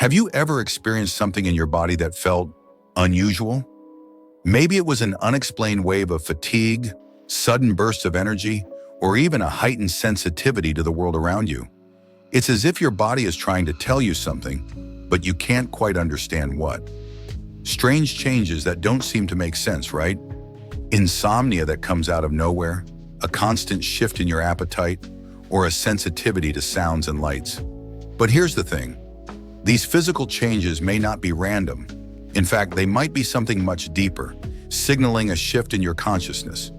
Have you ever experienced something in your body that felt unusual? Maybe it was an unexplained wave of fatigue, sudden bursts of energy, or even a heightened sensitivity to the world around you. It's as if your body is trying to tell you something, but you can't quite understand what. Strange changes that don't seem to make sense, right? Insomnia that comes out of nowhere, a constant shift in your appetite, or a sensitivity to sounds and lights. But here's the thing. These physical changes may not be random. In fact, they might be something much deeper, signaling a shift in your consciousness.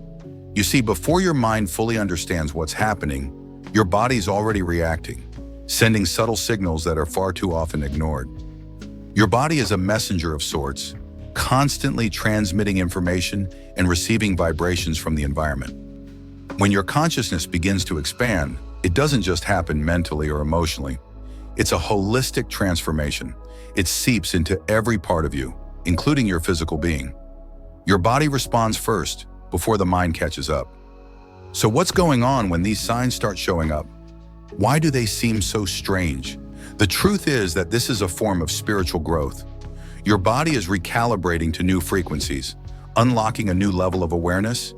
You see, before your mind fully understands what's happening, your body's already reacting, sending subtle signals that are far too often ignored. Your body is a messenger of sorts, constantly transmitting information and receiving vibrations from the environment. When your consciousness begins to expand, it doesn't just happen mentally or emotionally. It's a holistic transformation. It seeps into every part of you, including your physical being. Your body responds first, before the mind catches up. So what's going on when these signs start showing up? Why do they seem so strange? The truth is that this is a form of spiritual growth. Your body is recalibrating to new frequencies, unlocking a new level of awareness,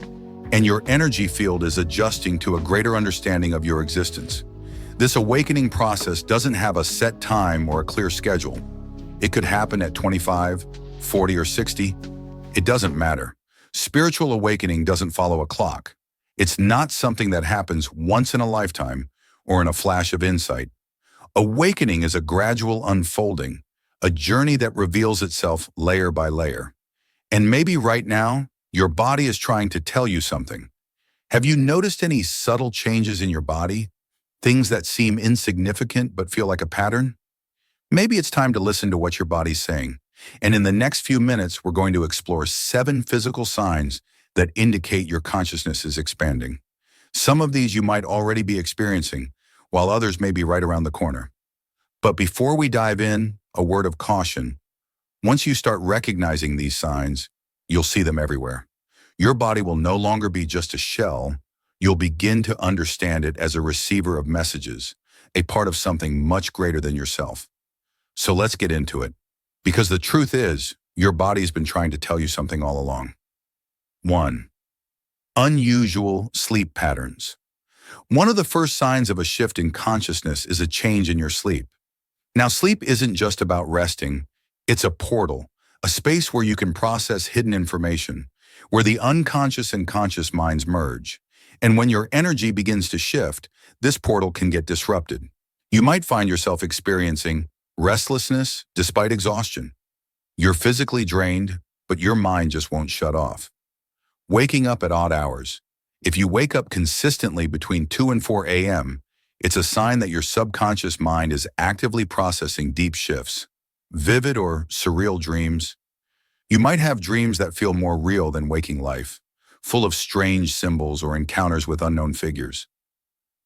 and your energy field is adjusting to a greater understanding of your existence. This awakening process doesn't have a set time or a clear schedule. It could happen at 25, 40, or 60. It doesn't matter. Spiritual awakening doesn't follow a clock. It's not something that happens once in a lifetime or in a flash of insight. Awakening is a gradual unfolding, a journey that reveals itself layer by layer. And maybe right now, your body is trying to tell you something. Have you noticed any subtle changes in your body? Things that seem insignificant but feel like a pattern? Maybe it's time to listen to what your body's saying. And in the next few minutes, we're going to explore 7 physical signs that indicate your consciousness is expanding. Some of these you might already be experiencing, while others may be right around the corner. But before we dive in, a word of caution. Once you start recognizing these signs, you'll see them everywhere. Your body will no longer be just a shell. You'll begin to understand it as a receiver of messages, a part of something much greater than yourself. So let's get into it. Because the truth is, your body's been trying to tell you something all along. 1. Unusual sleep patterns. One of the first signs of a shift in consciousness is a change in your sleep. Now, sleep isn't just about resting. It's a portal, a space where you can process hidden information, where the unconscious and conscious minds merge. And when your energy begins to shift, this portal can get disrupted. You might find yourself experiencing restlessness despite exhaustion. You're physically drained, but your mind just won't shut off. Waking up at odd hours. If you wake up consistently between 2 and 4 a.m., it's a sign that your subconscious mind is actively processing deep shifts. Vivid or surreal dreams. You might have dreams that feel more real than waking life, full of strange symbols or encounters with unknown figures.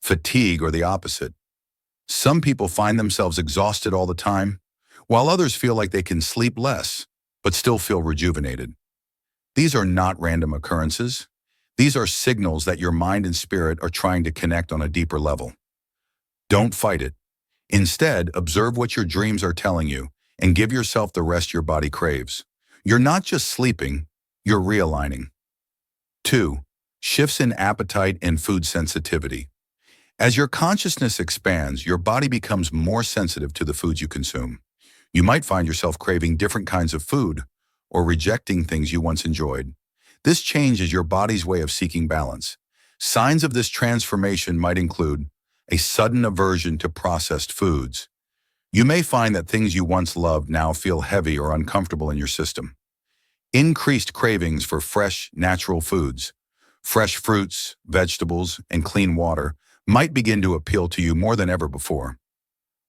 Fatigue or the opposite. Some people find themselves exhausted all the time, while others feel like they can sleep less, but still feel rejuvenated. These are not random occurrences. These are signals that your mind and spirit are trying to connect on a deeper level. Don't fight it. Instead, observe what your dreams are telling you and give yourself the rest your body craves. You're not just sleeping, you're realigning. 2. Shifts in appetite and food sensitivity. As your consciousness expands, your body becomes more sensitive to the foods you consume. You might find yourself craving different kinds of food or rejecting things you once enjoyed. This change is your body's way of seeking balance. Signs of this transformation might include a sudden aversion to processed foods. You may find that things you once loved now feel heavy or uncomfortable in your system. Increased cravings for fresh, natural foods. Fresh fruits, vegetables, and clean water might begin to appeal to you more than ever before.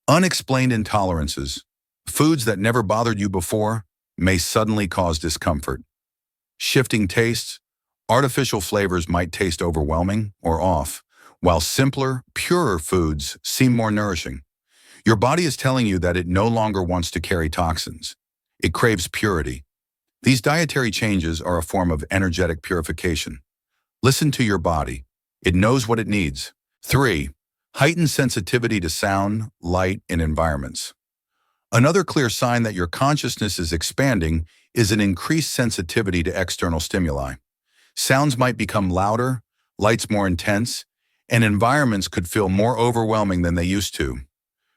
Unexplained intolerances. Foods that never bothered you before may suddenly cause discomfort. Shifting tastes. Artificial flavors might taste overwhelming or off, while simpler, purer foods seem more nourishing. Your body is telling you that it no longer wants to carry toxins. It craves purity. These dietary changes are a form of energetic purification. Listen to your body. It knows what it needs. 3. Heightened sensitivity to sound, light, and environments. Another clear sign that your consciousness is expanding is an increased sensitivity to external stimuli. Sounds might become louder, lights more intense, and environments could feel more overwhelming than they used to.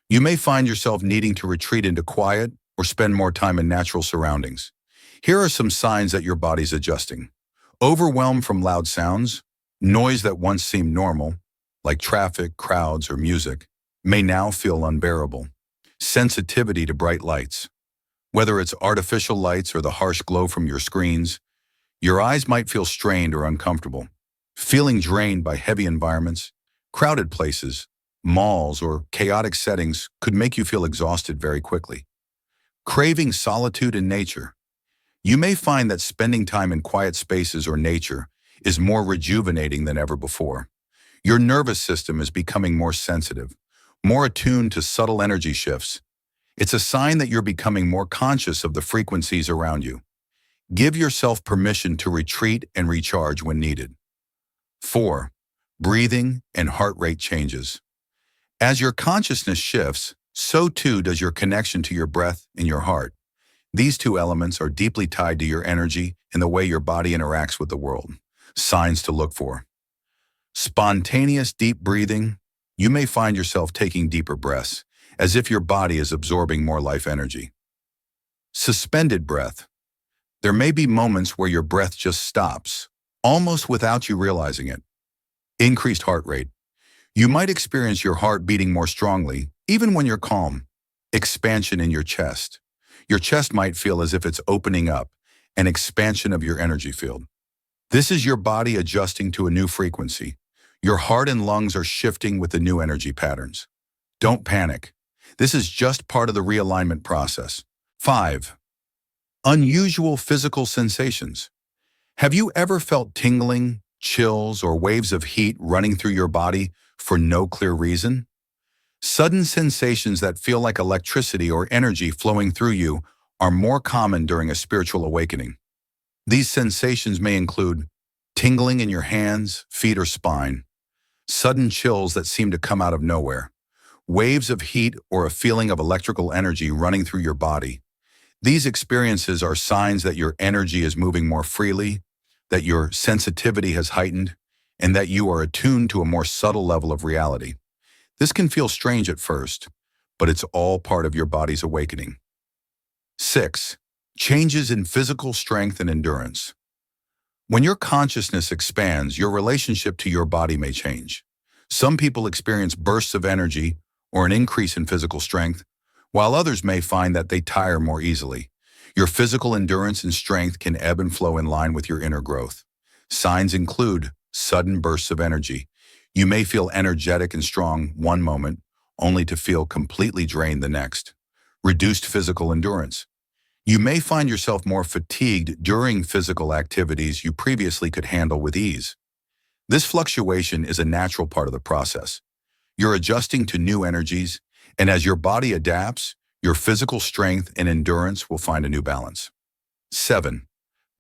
You may find yourself needing to retreat into quiet or spend more time in natural surroundings. Here are some signs that your body's adjusting. Overwhelm from loud sounds, noise that once seemed normal, like traffic, crowds, or music, may now feel unbearable. Sensitivity to bright lights. Whether it's artificial lights or the harsh glow from your screens, your eyes might feel strained or uncomfortable. Feeling drained by heavy environments, crowded places, malls, or chaotic settings could make you feel exhausted very quickly. Craving solitude and nature. You may find that spending time in quiet spaces or nature is more rejuvenating than ever before. Your nervous system is becoming more sensitive, more attuned to subtle energy shifts. It's a sign that you're becoming more conscious of the frequencies around you. Give yourself permission to retreat and recharge when needed. 4. Breathing and heart rate changes. As your consciousness shifts, so too does your connection to your breath and your heart. These two elements are deeply tied to your energy and the way your body interacts with the world. Signs to look for. Spontaneous deep breathing. You may find yourself taking deeper breaths, as if your body is absorbing more life energy. Suspended breath. There may be moments where your breath just stops, almost without you realizing it. Increased heart rate. You might experience your heart beating more strongly, even when you're calm. Expansion in your chest. Your chest might feel as if it's opening up, an expansion of your energy field. This is your body adjusting to a new frequency. Your heart and lungs are shifting with the new energy patterns. Don't panic. This is just part of the realignment process. 5. Unusual physical sensations. Have you ever felt tingling, chills, or waves of heat running through your body for no clear reason? Sudden sensations that feel like electricity or energy flowing through you are more common during a spiritual awakening. These sensations may include tingling in your hands, feet, or spine, sudden chills that seem to come out of nowhere, waves of heat, or a feeling of electrical energy running through your body. These experiences are signs that your energy is moving more freely, that your sensitivity has heightened, and that you are attuned to a more subtle level of reality. This can feel strange at first, but it's all part of your body's awakening. 6. Changes in physical strength and endurance. When your consciousness expands, your relationship to your body may change. Some people experience bursts of energy or an increase in physical strength, while others may find that they tire more easily. Your physical endurance and strength can ebb and flow in line with your inner growth. Signs include sudden bursts of energy. You may feel energetic and strong one moment, only to feel completely drained the next. Reduced physical endurance. You may find yourself more fatigued during physical activities you previously could handle with ease. This fluctuation is a natural part of the process. You're adjusting to new energies, and as your body adapts, your physical strength and endurance will find a new balance. 7.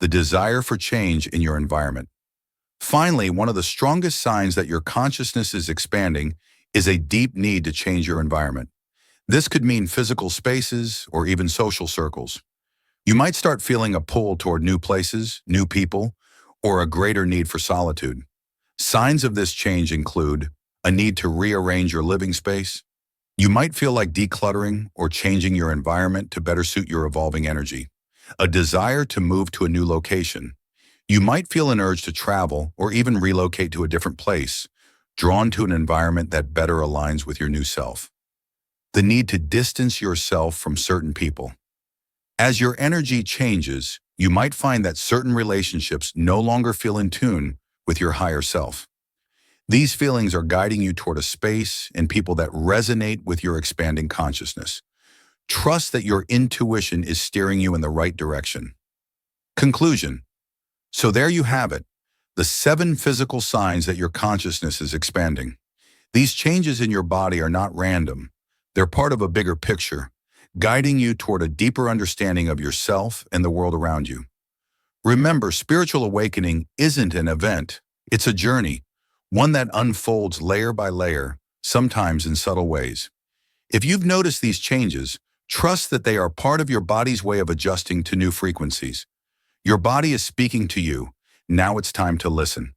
The desire for change in your environment. Finally, one of the strongest signs that your consciousness is expanding is a deep need to change your environment. This could mean physical spaces or even social circles. You might start feeling a pull toward new places, new people, or a greater need for solitude. Signs of this change include a need to rearrange your living space. You might feel like decluttering or changing your environment to better suit your evolving energy. A desire to move to a new location. You might feel an urge to travel or even relocate to a different place, drawn to an environment that better aligns with your new self. The need to distance yourself from certain people. As your energy changes, you might find that certain relationships no longer feel in tune with your higher self. These feelings are guiding you toward a space and people that resonate with your expanding consciousness. Trust that your intuition is steering you in the right direction. Conclusion. So there you have it, the 7 physical signs that your consciousness is expanding. These changes in your body are not random. They're part of a bigger picture, guiding you toward a deeper understanding of yourself and the world around you. Remember, spiritual awakening isn't an event. It's a journey, one that unfolds layer by layer, sometimes in subtle ways. If you've noticed these changes, Trust that they are part of your body's way of adjusting to new frequencies. Your body is speaking to you. Now it's time to listen.